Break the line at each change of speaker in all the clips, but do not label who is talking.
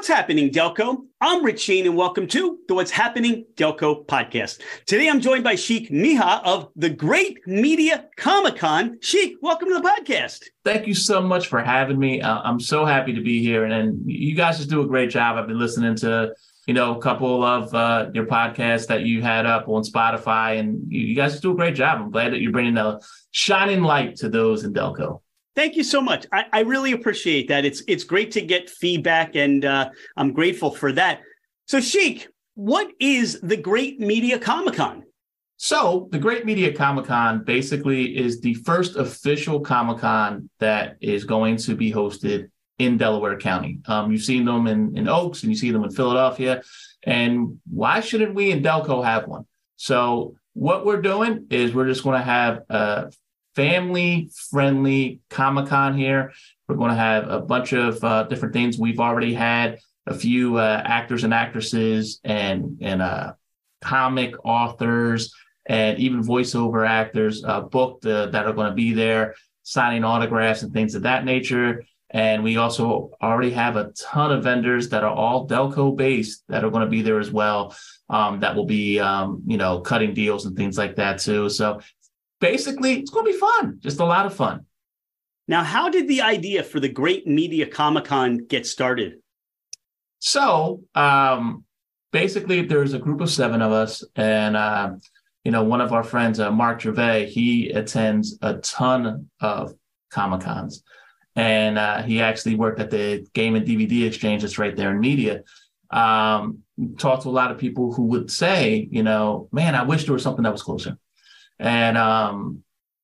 What's happening, Delco? I'm Rich Shane, and welcome to the What's Happening Delco podcast. Today, I'm joined by Sheik Meah of the Great Media Comic-Con. Sheik, welcome to the podcast.
Thank you so much for having me. I'm so happy to be here, and you guys just do a great job. I've been listening to, a couple of your podcasts that you had up on Spotify, and you guys just do a great job. I'm glad that you're bringing a shining light to those in Delco.
Thank you so much. I really appreciate that. It's great to get feedback, and I'm grateful for that. So, Sheik, what is the Great Media Comic-Con?
So the Great Media Comic-Con basically is the first official Comic-Con that is going to be hosted in Delaware County. You've seen them in Oaks, and you see them in Philadelphia. And why shouldn't we in Delco have one? So what we're doing is we're just going to have a family-friendly Comic-Con here. We're going to have a bunch of different things. We've already had a few actors and actresses and comic authors and even voiceover actors booked that are going to be there, signing autographs and things of that nature. And we also already have a ton of vendors that are all Delco-based that are going to be there as well, that will be, cutting deals and things like that too. So basically, it's going to be fun, just a lot of fun.
Now, how did the idea for the Great Media Comic-Con get started?
So basically, there's a group of 7 of us, and one of our friends, Mark Gervais, he attends a ton of Comic-Cons, and he actually worked at the Game and DVD Exchange that's right there in media. Talked to a lot of people who would say, man, I wish there was something that was closer. And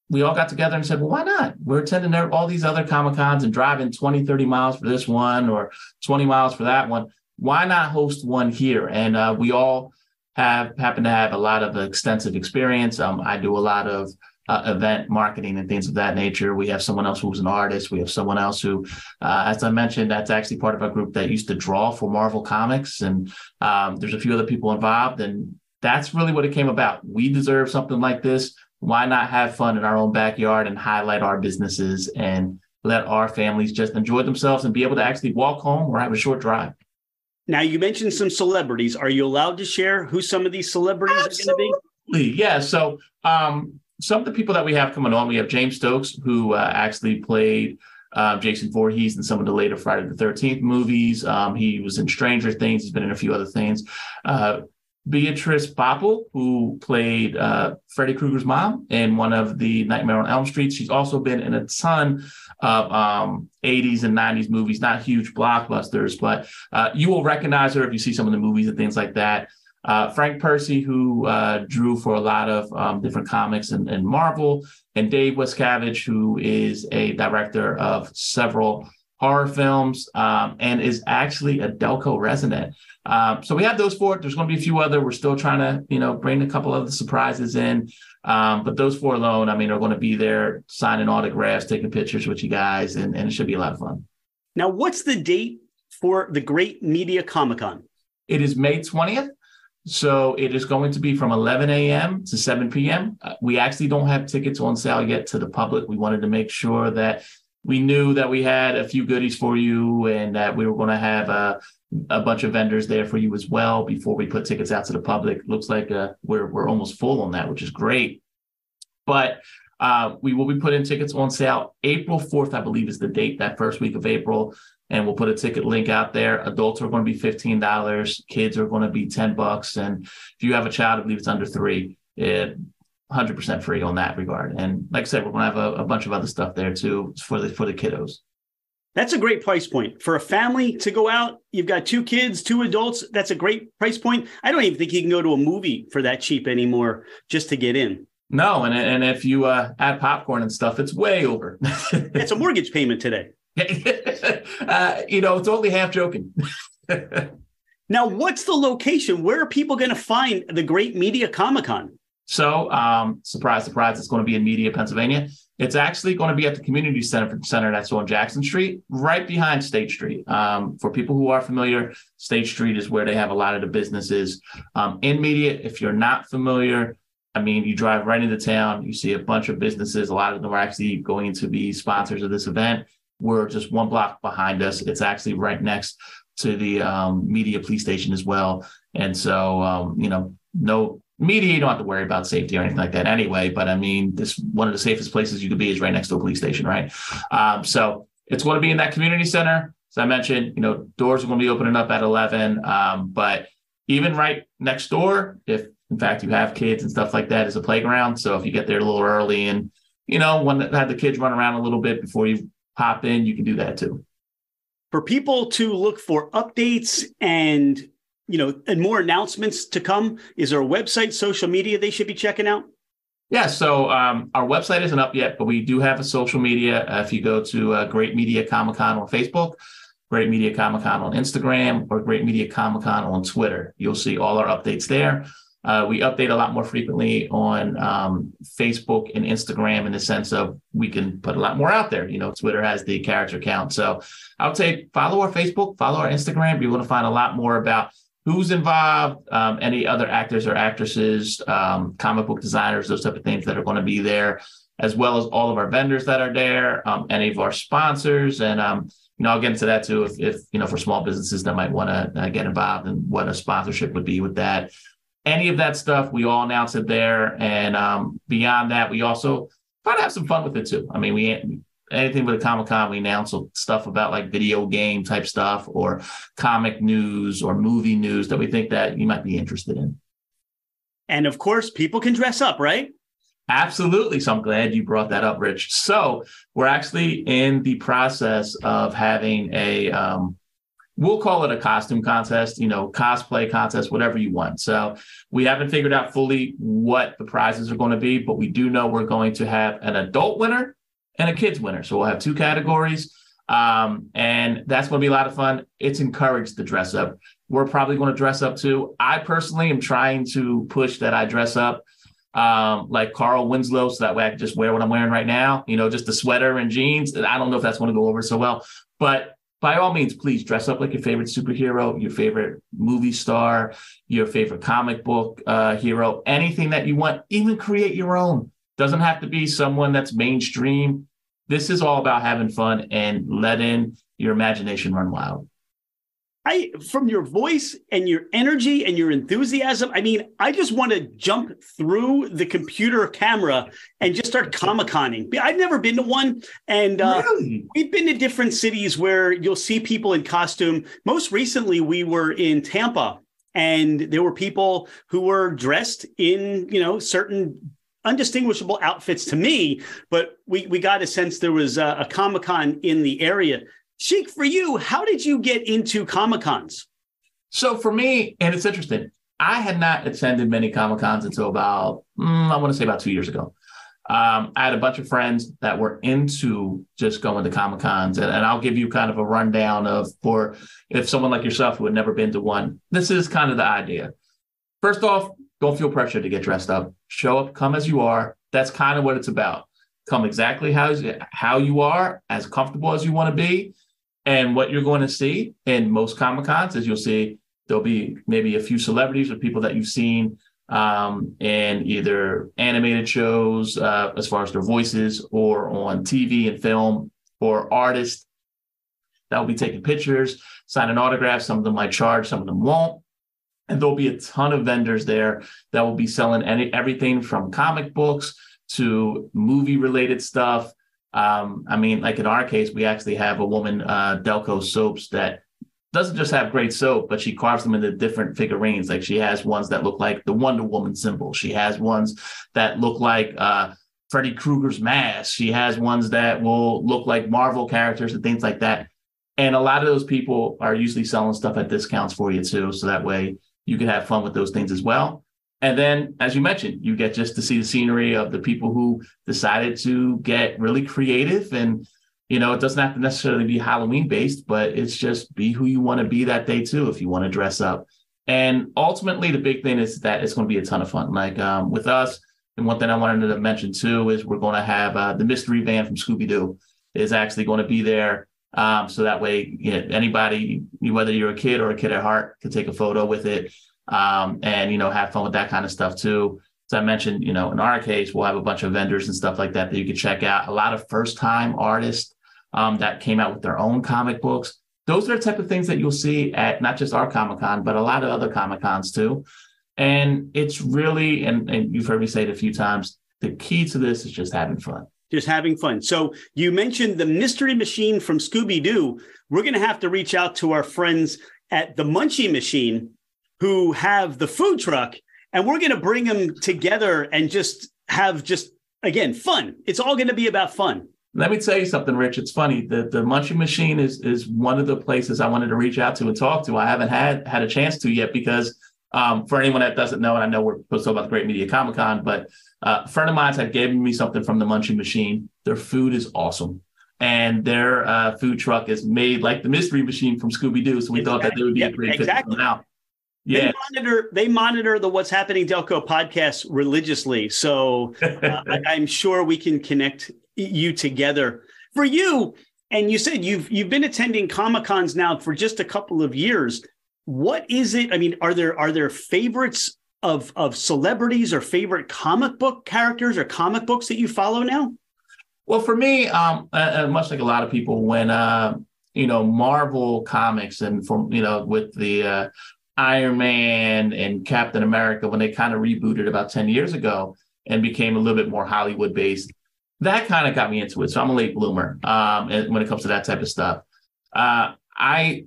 we all got together and said, well, why not? We're attending all these other Comic-Cons and driving 20, 30 miles for this one or 20 miles for that one. Why not host one here? And we all happen to have a lot of extensive experience. I do a lot of event marketing and things of that nature. We have someone else who's an artist. We have someone else who, as I mentioned, that's actually part of our group that used to draw for Marvel Comics. And there's a few other people involved. And that's really what it came about. We deserve something like this. Why not have fun in our own backyard and highlight our businesses and let our families just enjoy themselves and be able to actually walk home or have a short drive?
Now, you mentioned some celebrities. Are you allowed to share who some of these celebrities
Absolutely.
are going to be?
Yeah. So some of the people that we have coming on, we have James Stokes, who actually played Jason Voorhees in some of the later Friday the 13th movies. He was in Stranger Things. He's been in a few other things. Beatrice Poppel, who played Freddy Krueger's mom in one of the Nightmare on Elm Street. She's also been in a ton of 80s and 90s movies, not huge blockbusters, but you will recognize her if you see some of the movies and things like that. Frank Percy, who drew for a lot of different comics and Marvel, and Dave Wascavage, who is a director of several horror films and is actually a Delco resident. So we have those 4. There's going to be a few other. We're still trying to, bring a couple of the surprises in. But those 4 alone, are going to be there signing autographs, taking pictures with you guys, and it should be a lot of fun.
Now, what's the date for the Great Media Comic-Con?
It is May 20th. So it is going to be from 11 a.m. to 7 p.m. We actually don't have tickets on sale yet to the public. We wanted to make sure that we knew that we had a few goodies for you and that we were going to have a bunch of vendors there for you as well before we put tickets out to the public. Looks like we're almost full on that, which is great. But we will be putting tickets on sale April 4th, I believe is the date, that first week of April. And we'll put a ticket link out there. Adults are going to be $15. Kids are going to be $10. And if you have a child, I believe it's under 3, 100% free on that regard. And like I said, we're going to have a bunch of other stuff there too for the kiddos.
That's a great price point for a family to go out. You've got 2 kids, 2 adults. That's a great price point. I don't even think you can go to a movie for that cheap anymore just to get in.
No. And if you add popcorn and stuff, it's way over.
It's a mortgage payment today.
It's only half joking.
Now, what's the location? Where are people going to find the Great Media Comic-Con?
So, surprise, surprise, it's going to be in Media, Pennsylvania. It's actually going to be at the community center that's on Jackson Street, right behind State Street. For people who are familiar, State Street is where they have a lot of the businesses. In Media, if you're not familiar, you drive right into town, you see a bunch of businesses. A lot of them are actually going to be sponsors of this event. We're just 1 block behind us. It's actually right next to the media police station as well. And so, no media, you don't have to worry about safety or anything like that anyway. But I mean, this one of the safest places you could be is right next to a police station, right? So it's going to be in that community center. As I mentioned, doors are going to be opening up at 11. But even right next door, if in fact you have kids and stuff like that, is a playground. So if you get there a little early and, want to have the kids run around a little bit before you pop in, you can do that too.
For people to look for updates and more announcements to come, is there a website, social media they should be checking out?
Yeah, so our website isn't up yet, but we do have a social media. If you go to Great Media Comic-Con on Facebook, Great Media Comic-Con on Instagram, or Great Media Comic-Con on Twitter, you'll see all our updates there. We update a lot more frequently on Facebook and Instagram in the sense of we can put a lot more out there. Twitter has the character count. So I would say follow our Facebook, follow our Instagram. You're going to find a lot more about who's involved, any other actors or actresses, comic book designers, those type of things that are going to be there, as well as all of our vendors that are there, any of our sponsors. And, I'll get into that too, if for small businesses that might want to get involved and what a sponsorship would be with that. Any of that stuff, we all announce it there. And beyond that, we also try to have some fun with it too. I mean, anything with a Comic-Con, we announce stuff about like video game type stuff or comic news or movie news that we think that you might be interested in.
And of course, people can dress up, right?
Absolutely. So I'm glad you brought that up, Rich. So we're actually in the process of having we'll call it a costume contest, cosplay contest, whatever you want. So we haven't figured out fully what the prizes are going to be, but we do know we're going to have an adult winner and a kids winner. So we'll have two categories. And that's going to be a lot of fun. It's encouraged to dress up. We're probably going to dress up too. I personally am trying to push that I dress up like Carl Winslow, so that way I can just wear what I'm wearing right now, just a sweater and jeans. I don't know if that's going to go over so well, but by all means, please dress up like your favorite superhero, your favorite movie star, your favorite comic book hero, anything that you want, even create your own. Doesn't have to be someone that's mainstream. This is all about having fun and letting your imagination run wild.
From your voice and your energy and your enthusiasm, I just want to jump through the computer camera and just start Comic-Conning. I've never been to one. And
Really?
We've been to different cities where you'll see people in costume. Most recently, we were in Tampa, and there were people who were dressed in, certain undistinguishable outfits to me, but we got a sense there was a Comic-Con in the area. Sheik, for you, how did you get into Comic-Cons?
So for me, and it's interesting, I had not attended many Comic-Cons until about 2 years ago. I had a bunch of friends that were into just going to Comic-Cons, and I'll give you kind of a rundown for if someone like yourself who had never been to one, this is kind of the idea. First off, don't feel pressure to get dressed up. Show up, come as you are. That's kind of what it's about. Come exactly how you are, as comfortable as you want to be. And what you're going to see in most Comic-Cons is you'll see there'll be maybe a few celebrities or people that you've seen in either animated shows as far as their voices, or on TV and film, or artists that will be taking pictures, signing autographs. Some of them might charge, some of them won't. And there'll be a ton of vendors there that will be selling everything from comic books to movie-related stuff. Like in our case, we actually have a woman, Delco soaps, that doesn't just have great soap, but she carves them into different figurines. Like she has ones that look like the Wonder Woman symbol. She has ones that look like Freddy Krueger's mask. She has ones that will look like Marvel characters and things like that. And a lot of those people are usually selling stuff at discounts for you too. So that way you can have fun with those things as well. And then, as you mentioned, you get just to see the scenery of the people who decided to get really creative. And, it doesn't have to necessarily be Halloween based, but it's just be who you want to be that day too, if you want to dress up. And ultimately, the big thing is that it's going to be a ton of fun. Like with us, and one thing I wanted to mention too is we're going to have the mystery van from Scooby-Doo is actually going to be there. So that way, anybody, whether you're a kid or a kid at heart, can take a photo with it. And, have fun with that kind of stuff too. As I mentioned, in our case, we'll have a bunch of vendors and stuff like that you can check out. A lot of first-time artists that came out with their own comic books. those are the type of things that you'll see at not just our Comic-Con, but a lot of other Comic-Cons too. And it's really, and you've heard me say it a few times, the key to this is just having fun.
Just having fun. So you mentioned the Mystery Machine from Scooby-Doo. We're going to have to reach out to our friends at the Munchie Machine who have the food truck, and we're going to bring them together and just have again, fun. It's all going to be about fun.
Let me tell you something, Rich. It's funny. The Munchie Machine is one of the places I wanted to reach out to and talk to. I haven't had a chance to yet because for anyone that doesn't know, and I know we're supposed to talk about the Great Media Comic-Con, but a friend of mine had given me something from the Munchie Machine. Their food is awesome. And their food truck is made like the Mystery Machine from Scooby-Doo. So we thought that they would be a great fit to come out. Yeah.
They monitor the What's Happening Delco podcast religiously. So I'm sure we can connect you together. For you, and you said you've been attending Comic-Cons now for just a couple of years. What is it? I mean, are there favorites of celebrities or favorite comic book characters or comic books that you follow now?
Well, for me, much like a lot of people, when Marvel Comics and with the Iron Man and Captain America, when they kind of rebooted about 10 years ago and became a little bit more Hollywood based, that kind of got me into it. So I'm a late bloomer and when it comes to that type of stuff. I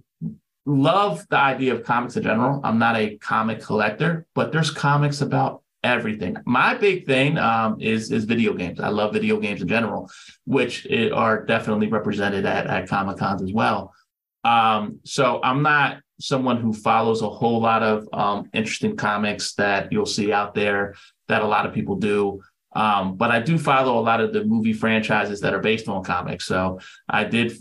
love the idea of comics in general. I'm not a comic collector, but there's comics about everything. My big thing is video games. I love video games in general, which are definitely represented at Comic-Cons as well. So I'm not someone who follows a whole lot of interesting comics that you'll see out there that a lot of people do. But I do follow a lot of the movie franchises that are based on comics. So I did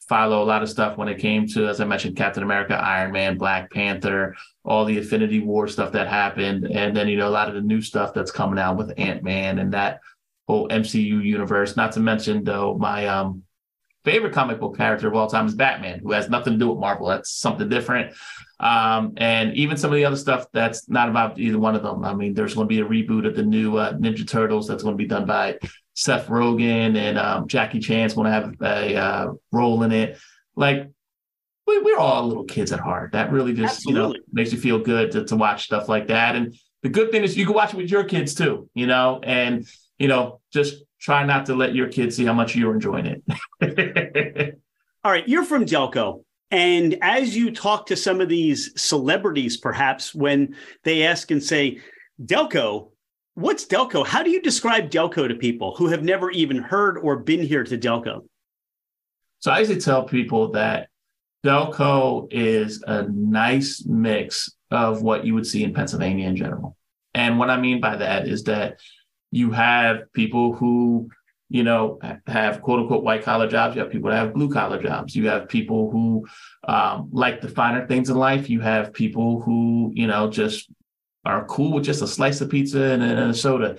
follow a lot of stuff when it came to, as I mentioned, Captain America, Iron Man, Black Panther, all the Infinity War stuff that happened. And then, a lot of the new stuff that's coming out with Ant-Man and that whole MCU universe. Not to mention, though, my favorite comic book character of all time is Batman, who has nothing to do with Marvel. That's something different. And even some of the other stuff that's not about either one of them. I mean, there's going to be a reboot of the new Ninja Turtles that's going to be done by Seth Rogen, and Jackie Chan's going to have a role in it. Like, we're all little kids at heart. That really just, makes you feel good to watch stuff like that. And the good thing is you can watch it with your kids too, and, just try not to let your kids see how much you're enjoying it.
All right. You're from Delco. And as you talk to some of these celebrities, perhaps when they ask and say, Delco, what's Delco? How do you describe Delco to people who have never even heard or been here to Delco?
So I usually tell people that Delco is a nice mix of what you would see in Pennsylvania in general. And what I mean by that is that you have people who, have quote unquote white collar jobs. You have people that have blue collar jobs. You have people who like the finer things in life. You have people who, just are cool with just a slice of pizza and a soda.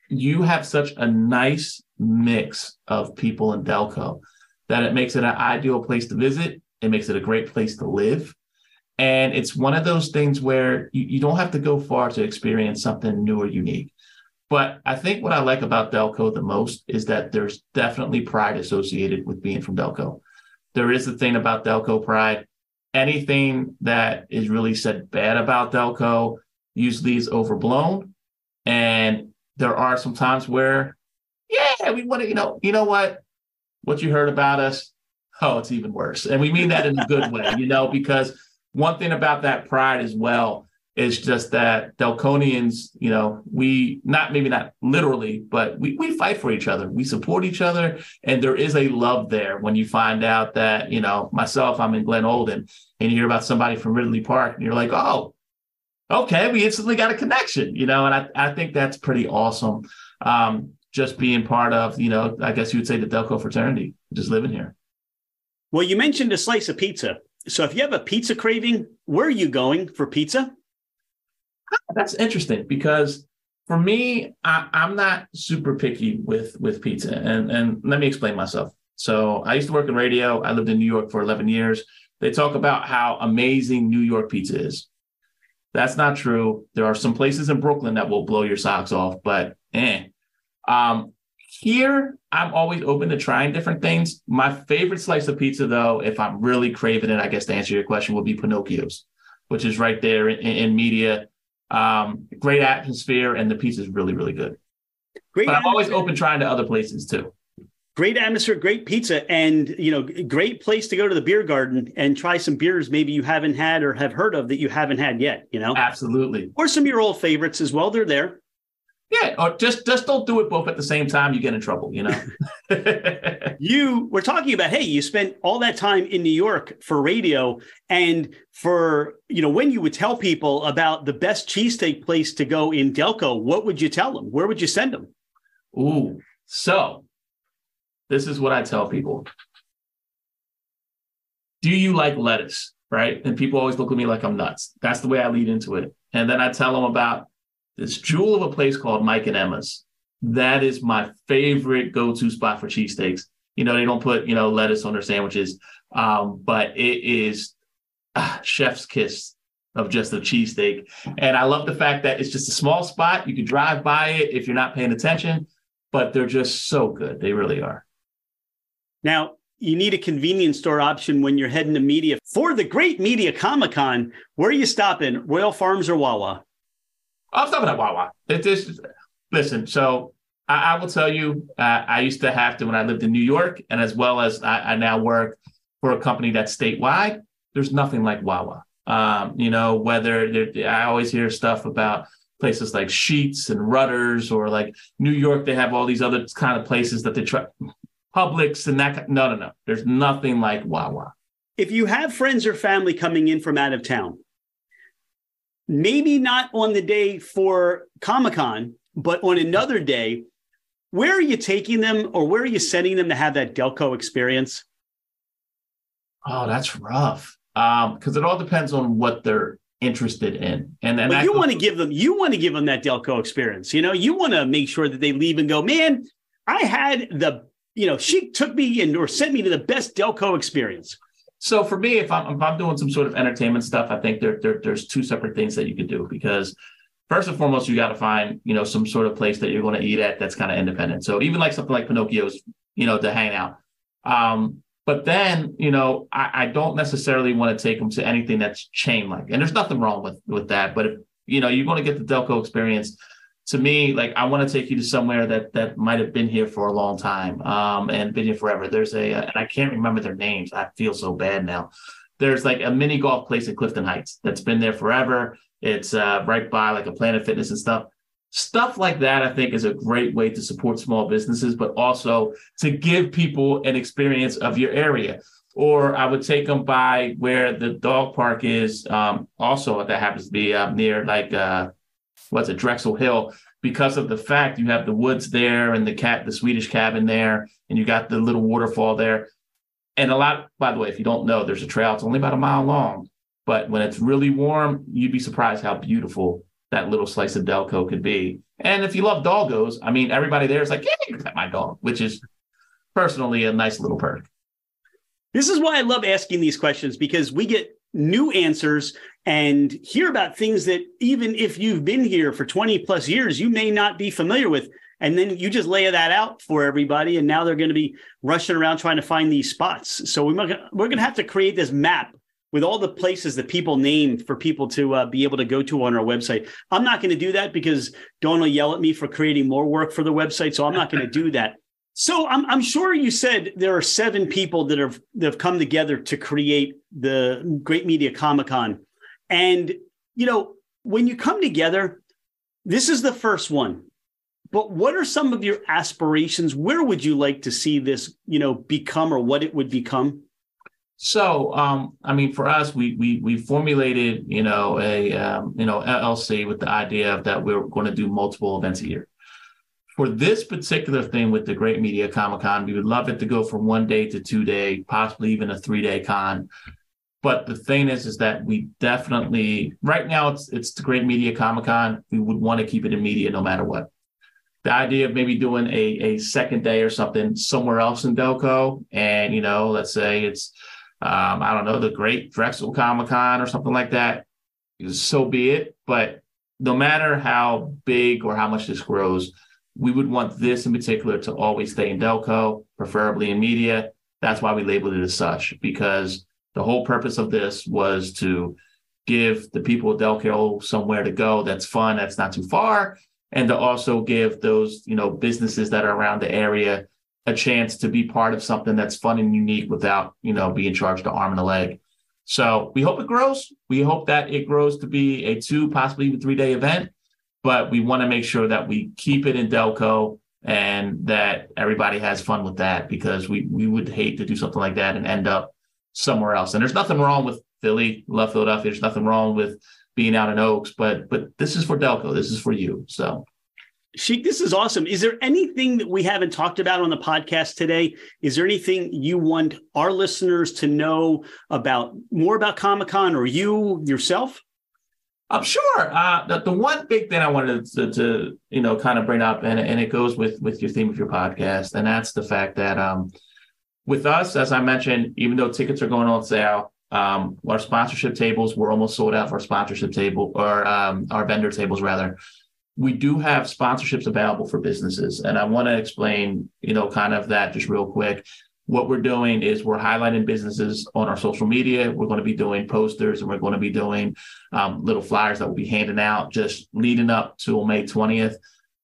You have such a nice mix of people in Delco that it makes it an ideal place to visit. It makes it a great place to live. And it's one of those things where you don't have to go far to experience something new or unique. But I think what I like about Delco the most is that there's definitely pride associated with being from Delco. There is the thing about Delco pride. Anything that is really said bad about Delco usually is overblown. And there are some times where, we want to, you know what you heard about us? Oh, it's even worse. And we mean that in a good way, because one thing about that pride as well is just that Delconians, we maybe not literally, but we fight for each other. We support each other. And there is a love there when you find out that, myself, I'm in Glen Olden, and you hear about somebody from Ridley Park and you're like, oh, okay, we instantly got a connection, and I think that's pretty awesome. Just being part of, I guess you would say the Delco fraternity, just living here.
Well, you mentioned a slice of pizza. So if you have a pizza craving, where are you going for pizza?
That's interesting because for me, I'm not super picky with pizza. And let me explain myself. So I used to work in radio. I lived in New York for 11 years. They talk about how amazing New York pizza is. That's not true. There are some places in Brooklyn that will blow your socks off, but here I'm always open to trying different things. My favorite slice of pizza, though, if I'm really craving it, I guess to answer your question, would be Pinocchio's, which is right there in Media. Great atmosphere, and the pizza is really, really good.
Great.
But I'm always open trying to other places too.
Great atmosphere, great pizza, and great place to go to the beer garden and try some beers maybe you haven't had or have heard of that you haven't had yet.
Absolutely.
Or some of your old favorites as well. They're there.
Yeah, or just don't do it both at the same time. You get in trouble,
You were talking about, hey, you spent all that time in New York for radio, and for, when you would tell people about the best cheesesteak place to go in Delco, what would you tell them? Where would you send them?
Ooh, so this is what I tell people. Do you like lettuce? Right? And people always look at me like I'm nuts. That's the way I lead into it. And then I tell them about this jewel of a place called Mike and Emma's. That is my favorite go-to spot for cheesesteaks. They don't put, lettuce on their sandwiches, but it is chef's kiss of just a cheesesteak. And I love the fact that it's just a small spot. You could drive by it if you're not paying attention, but they're just so good. They really are.
Now, you need a convenience store option when you're heading to Media. For the Great Media Comic-Con, where are you stopping, Royal Farms or Wawa?
I'm stopping at Wawa. Listen, so I will tell you, I used to have to when I lived in New York, and as well as I now work for a company that's statewide, there's nothing like Wawa. Whether I always hear stuff about places like Sheets and Rutter's, or like New York, they have all these other kind of places that they try, Publix and that. No. There's nothing like Wawa.
If you have friends or family coming in from out of town, maybe not on the day for Comic-Con, but on another day, where are you taking them, or where are you sending them to have that Delco experience?
Oh, that's rough. Because it all depends on what they're interested in. But
you want to give them that Delco experience. You want to make sure that they leave and go, man, I had Sheik took me or sent me to the best Delco experience.
So for me, if I'm doing some sort of entertainment stuff, I think there's two separate things that you could do, because first and foremost, you got to find, some sort of place that you're going to eat at that's kind of independent. So even like something like Pinocchio's, to hang out. But then, I don't necessarily want to take them to anything that's chain like, and there's nothing wrong with that. But if, you're going to get the Delco experience, to me, like, I want to take you to somewhere that might have been here for a long time, and been here forever. There's and I can't remember their names. I feel so bad now. There's like a mini golf place in Clifton Heights that's been there forever. It's right by like a Planet Fitness and stuff. Stuff like that, I think, is a great way to support small businesses, but also to give people an experience of your area. Or I would take them by where the dog park is, also that happens to be near like Drexel Hill, because of the fact you have the woods there and the Swedish cabin there, and you got the little waterfall there. And by the way, if you don't know, there's a trail. It's only about a mile long, but when it's really warm, you'd be surprised how beautiful that little slice of Delco could be. And if you love doggos, I mean, everybody there is like, yeah, you can pet my dog, which is personally a nice little perk.
This is why I love asking these questions, because we get new answers and hear about things that even if you've been here for 20 plus years, you may not be familiar with. And then you just lay that out for everybody. And now they're going to be rushing around trying to find these spots. So we're going to have to create this map with all the places that people name for people to be able to go to on our website. I'm not going to do that because Dawn will yell at me for creating more work for the website. So I'm not going to do that. So I'm sure you said there are 7 people that have come together to create the Great Media Comic-Con. And, when you come together, this is the first one. But what are some of your aspirations? Where would you like to see this, become, or what it would become?
So, for us, we formulated, a LLC with the idea of that we're going to do multiple events a year. For this particular thing with the Great Media Comic-Con, we would love it to go from 1 day to 2 day, possibly even a 3-day con. But the thing is that we definitely, right now it's the Great Media Comic-Con. We would want to keep it in media no matter what. The idea of maybe doing a second day or something somewhere else in Delco, and, let's say it's, the Great Drexel Comic-Con or something like that, so be it. But no matter how big or how much this grows, we would want this in particular to always stay in Delco, preferably in media. That's why we labeled it as such, because the whole purpose of this was to give the people of Delco somewhere to go that's fun, that's not too far, and to also give those, businesses that are around the area a chance to be part of something that's fun and unique without, being charged an arm and a leg. So we hope it grows. We hope that it grows to be a 2, possibly even 3-day event, but we want to make sure that we keep it in Delco and that everybody has fun with that, because we would hate to do something like that and end up somewhere else. And there's nothing wrong with Philly, love Philadelphia. There's nothing wrong with being out in Oaks, but this is for Delco. This is for you. So,
Sheik, this is awesome. Is there anything that we haven't talked about on the podcast today? Is there anything you want our listeners to know more about Comic-Con, or you yourself?
Sure. The one big thing I wanted to kind of bring up, and it goes with your theme of your podcast, and that's the fact that with us, as I mentioned, even though tickets are going on sale, our sponsorship tables, we're almost sold out for our sponsorship table, or our vendor tables rather. We do have sponsorships available for businesses, and I want to explain, kind of that just real quick. What we're doing is we're highlighting businesses on our social media. We're going to be doing posters, and we're going to be doing little flyers that we'll be handing out just leading up to May 20th.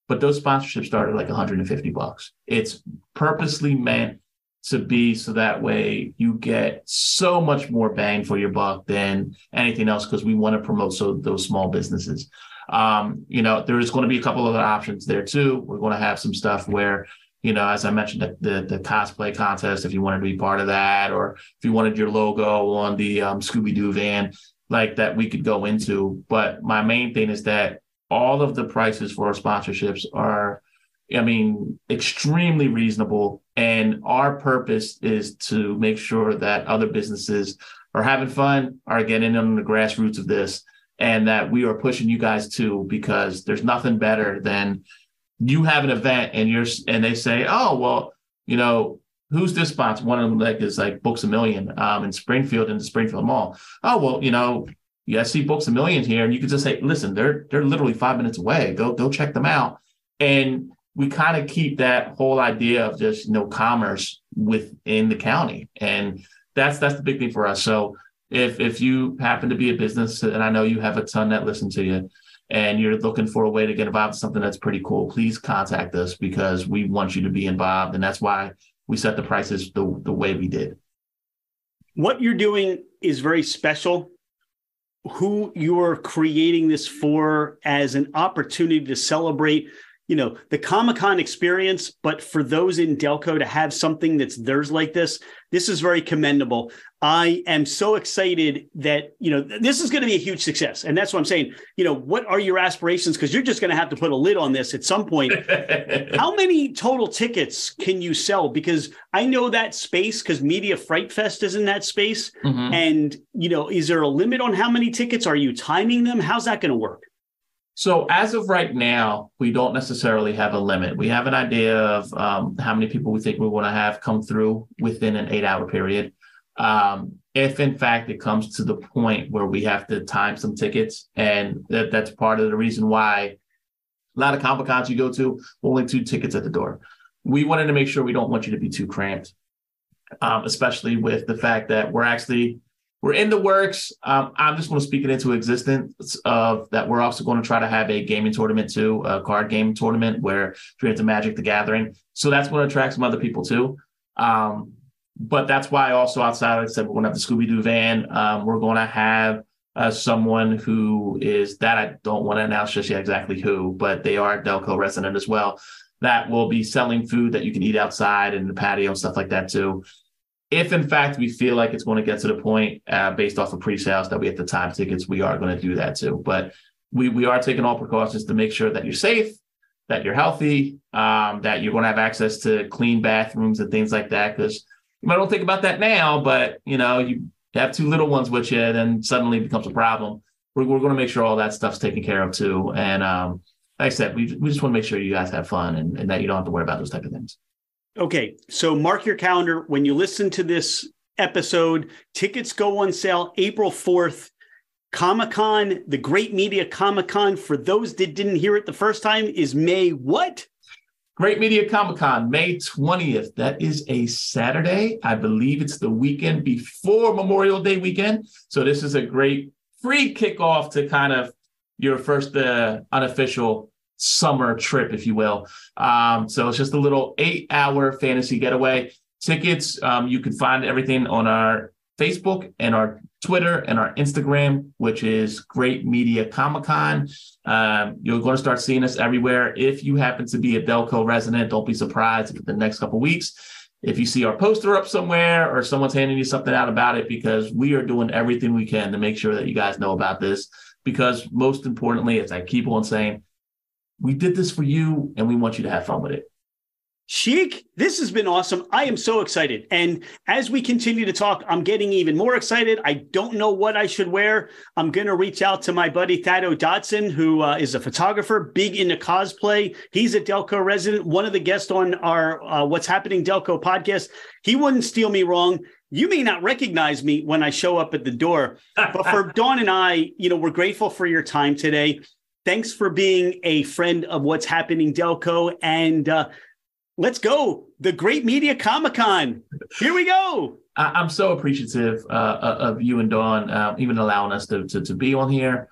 But those sponsorships start at like $150. It's purposely meant to be so that way you get so much more bang for your buck than anything else, because we want to promote those small businesses. There's going to be a couple other options there too. We're going to have some stuff where, as I mentioned, the cosplay contest, if you wanted to be part of that, or if you wanted your logo on the Scooby-Doo van, like that, we could go into. But my main thing is that all of the prices for our sponsorships are, extremely reasonable. And our purpose is to make sure that other businesses are having fun, are getting on the grassroots of this, and that we are pushing you guys too, because there's nothing better than you have an event and they say, oh, well, who's this sponsor? One of them is like Books A Million in Springfield, in the Springfield Mall. Oh, well, I see Books A Million here. And you can just say, listen, they're literally 5 minutes away. Go check them out. And we kind of keep that whole idea of just, commerce within the county. And that's the big thing for us. So if you happen to be a business, and I know you have a ton that listen to you, and you're looking for a way to get involved in something that's pretty cool, please contact us, because we want you to be involved. And that's why we set the prices the way we did.
What you're doing is very special. Who you're creating this for as an opportunity to celebrate, the Comic-Con experience, but for those in Delco to have something that's theirs like this is very commendable. I am so excited that, this is going to be a huge success. And that's what I'm saying. What are your aspirations? Because you're just going to have to put a lid on this at some point. How many total tickets can you sell? Because I know that space, because Media Fright Fest is in that space. Mm-hmm. And, is there a limit on how many tickets? Are you timing them? How's that going to work?
So as of right now, we don't necessarily have a limit. We have an idea of how many people we think we want to have come through within an 8-hour period. If in fact it comes to the point where we have to time some tickets, and that's part of the reason why a lot of Comic-Cons you go to, only 2 tickets at the door. We wanted to make sure we don't want you to be too cramped, especially with the fact that we're in the works. I'm just going to speak it into existence of that. We're also going to try to have a gaming tournament too, a card game tournament where you're into Magic the Gathering. So that's going to attract some other people too. But that's why also outside, like I said, we're going to have the Scooby-Doo van. We're going to have someone who is, that I don't want to announce just yet exactly who, but they are a Delco resident as well, that will be selling food that you can eat outside in the patio and stuff like that too. If, in fact, we feel like it's going to get to the point based off of pre-sales that we have to time tickets, we are going to do that too. But we are taking all precautions to make sure that you're safe, that you're healthy, that you're going to have access to clean bathrooms and things like that. Because you might don't think about that now, but, you have 2 little ones with you, then suddenly it becomes a problem. We're going to make sure all that stuff's taken care of too. And like I said, we just want to make sure you guys have fun and that you don't have to worry about those type of things.
Okay, so mark your calendar. When you listen to this episode, tickets go on sale April 4th. Comic-Con, the Great Media Comic-Con, for those that didn't hear it the first time, is May what?
Great Media Comic-Con, May 20th. That is a Saturday. I believe it's the weekend before Memorial Day weekend. So this is a great free kickoff to kind of your first unofficial summer trip, if you will. So it's just a little 8-hour fantasy getaway. Tickets, you can find everything on our Facebook and our Twitter and our Instagram, which is Great Media Comic-Con. You're going to start seeing us everywhere. If you happen to be a Delco resident, don't be surprised if the next couple of weeks, if you see our poster up somewhere or someone's handing you something out about it, because we are doing everything we can to make sure that you guys know about this. Because most importantly, as I keep on saying, we did this for you and we want you to have fun with it.
Sheik, this has been awesome. I am so excited. And as we continue to talk, I'm getting even more excited. I don't know what I should wear. I'm going to reach out to my buddy Thado Dotson, who is a photographer, big into cosplay. He's a Delco resident, one of the guests on our What's Happening Delco podcast. He wouldn't steal me wrong. You may not recognize me when I show up at the door, but for Dawn and I, we're grateful for your time today. Thanks for being a friend of What's Happening Delco. And let's go. The Great Media Comic-Con. Here we go.
I'm so appreciative of you and Dawn, even allowing us to be on here.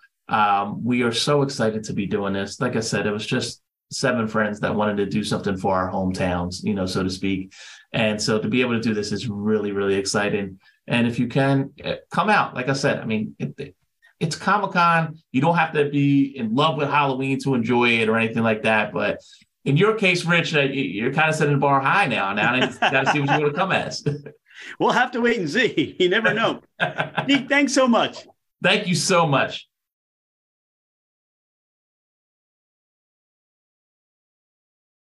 We are so excited to be doing this. Like I said, it was just 7 friends that wanted to do something for our hometowns, so to speak. And so to be able to do this is really, really exciting. And if you can come out, like I said, it's Comic-Con. You don't have to be in love with Halloween to enjoy it or anything like that. But in your case, Rich, you're kind of setting the bar high now. Now you got to see what you want to come as.
We'll have to wait and see. You never know. Sheik, thanks so much.
Thank you so much.